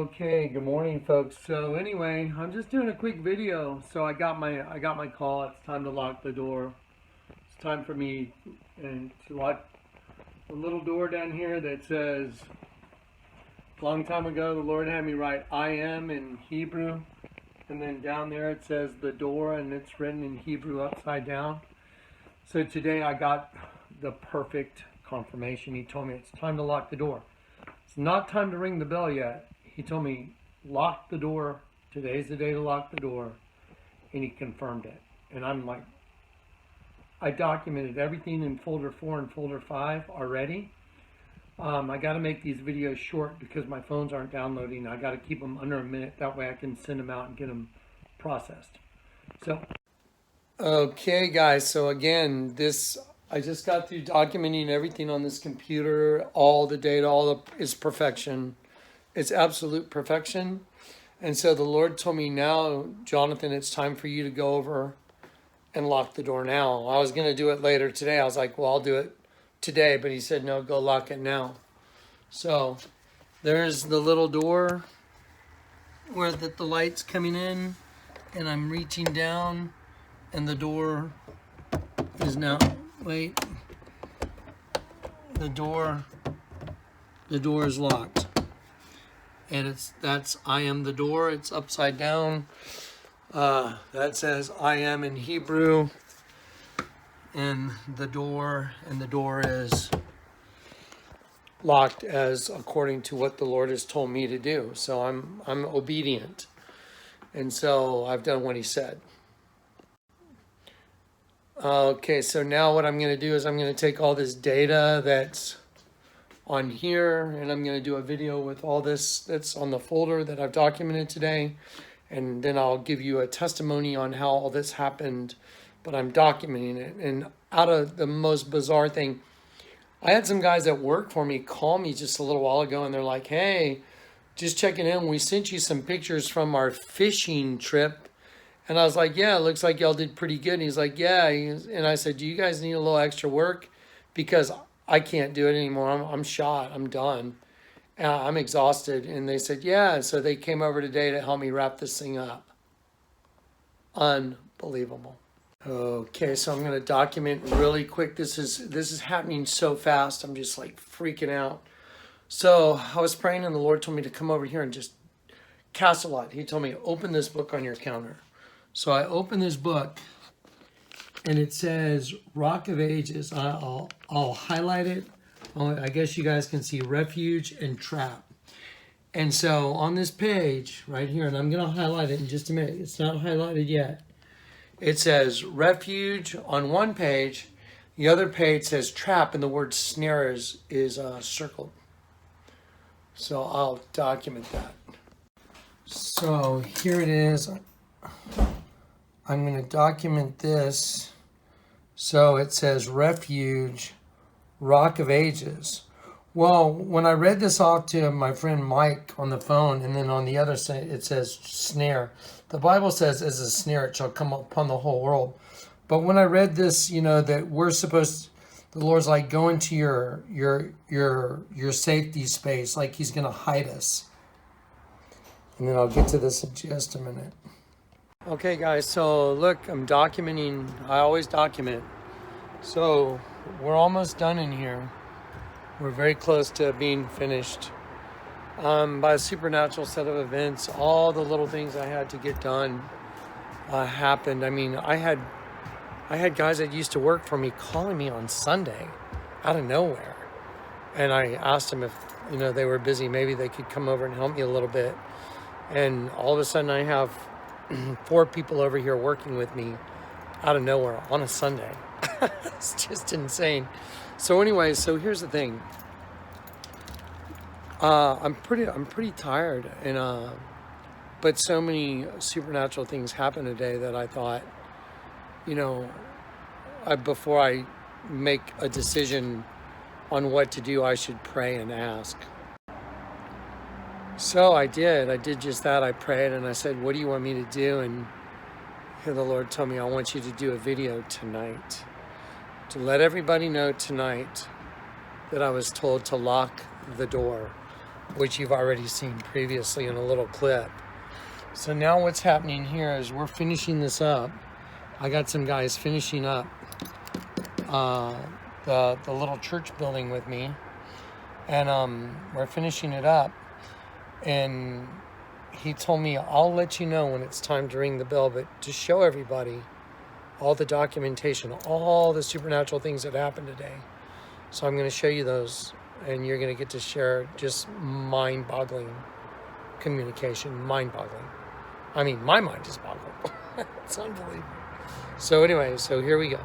Okay, good morning, folks. So anyway, I'm just doing a quick video. So I got my call. It's time to lock the door. It's time for me to lock the little door down here that says, a long time ago, the Lord had me write I am in Hebrew, and then down there it says the door, and it's written in Hebrew upside down. So today I got the perfect confirmation. He told me it's time to lock the door. It's not time to ring the bell yet. He told me, lock the door. Today's the day to lock the door. And he confirmed it. And I'm like, I documented everything in folder 4 and folder 5 already. I got to make these videos short because my phones aren't downloading. I got to keep them under a minute. That way I can send them out and get them processed. So, okay, guys. So again, I just got through documenting everything on this computer. All the data, is perfection. It's absolute perfection. And so the Lord told me, now, Jonathan, it's time for you to go over and lock the door now. I was going to do it later today. I was like, well, I'll do it today. But he said, no, go lock it now. So there's the little door where the light's coming in. And I'm reaching down. And the door is now, wait. The door is locked. And that's I am the door. It's upside down. That says I am in Hebrew. And the door is locked as according to what the Lord has told me to do. So I'm obedient. And so I've done what he said. Okay, so now what I'm going to do is I'm going to take all this data that's on here, and I'm going to do a video with all this that's on the folder that I've documented today, and then I'll give you a testimony on how all this happened, but I'm documenting it. And out of the most bizarre thing, I had some guys that work for me call me just a little while ago, and they're like, hey, just checking in, we sent you some pictures from our fishing trip. And I was like, yeah, it looks like y'all did pretty good. And he's like, yeah. And I said, do you guys need a little extra work? Because I can't do it anymore. I'm shot. I'm done. I'm exhausted. And they said, yeah. So they came over today to help me wrap this thing up. Unbelievable. Okay, so I'm going to document really quick. This is happening so fast. I'm just like freaking out. So I was praying and the Lord told me to come over here and just cast a lot. He told me, open this book on your counter. So I open this book. And it says Rock of Ages. I'll highlight it. I guess you guys can see refuge and trap. And so on this page right here, and I'm going to highlight it in just a minute. It's not highlighted yet. It says refuge on one page. The other page says trap, and the word snare is circled. So I'll document that. So here it is. I'm going to document this. So it says refuge, Rock of Ages. Well, when I read this off to my friend Mike on the phone, and then on the other side it says snare. The Bible says, as a snare it shall come upon the whole world. But when I read this, that we're supposed, the Lord's like, go into your safety space, like he's going to hide us. And then I'll get to this in just a minute. Okay, guys, so look, I'm documenting. I always document. So we're almost done in here. We're very close to being finished. By a supernatural set of events, all the little things I had to get done happened. I mean, I had guys that used to work for me calling me on Sunday out of nowhere. And I asked them if, they were busy, maybe they could come over and help me a little bit. And all of a sudden I have 4 people over here working with me out of nowhere on a Sunday. It's just insane. So anyway, so here's the thing. I'm pretty tired, and but so many supernatural things happened today that I thought, before I make a decision on what to do, I should pray and ask. So I did just that. I prayed and I said, what do you want me to do? And here the Lord told me, I want you to do a video tonight to let everybody know tonight that I was told to lock the door. which you've already seen previously in a little clip. So now what's happening here is we're finishing this up. I got some guys finishing up the little church building with me, and we're finishing it up, and he told me, I'll let you know when it's time to ring the bell, but to show everybody all the documentation, all the supernatural things that happened today. So I'm going to show you those, and you're going to get to share just mind-boggling communication, mind-boggling. I mean, my mind is boggled. It's unbelievable. So anyway, so here we go.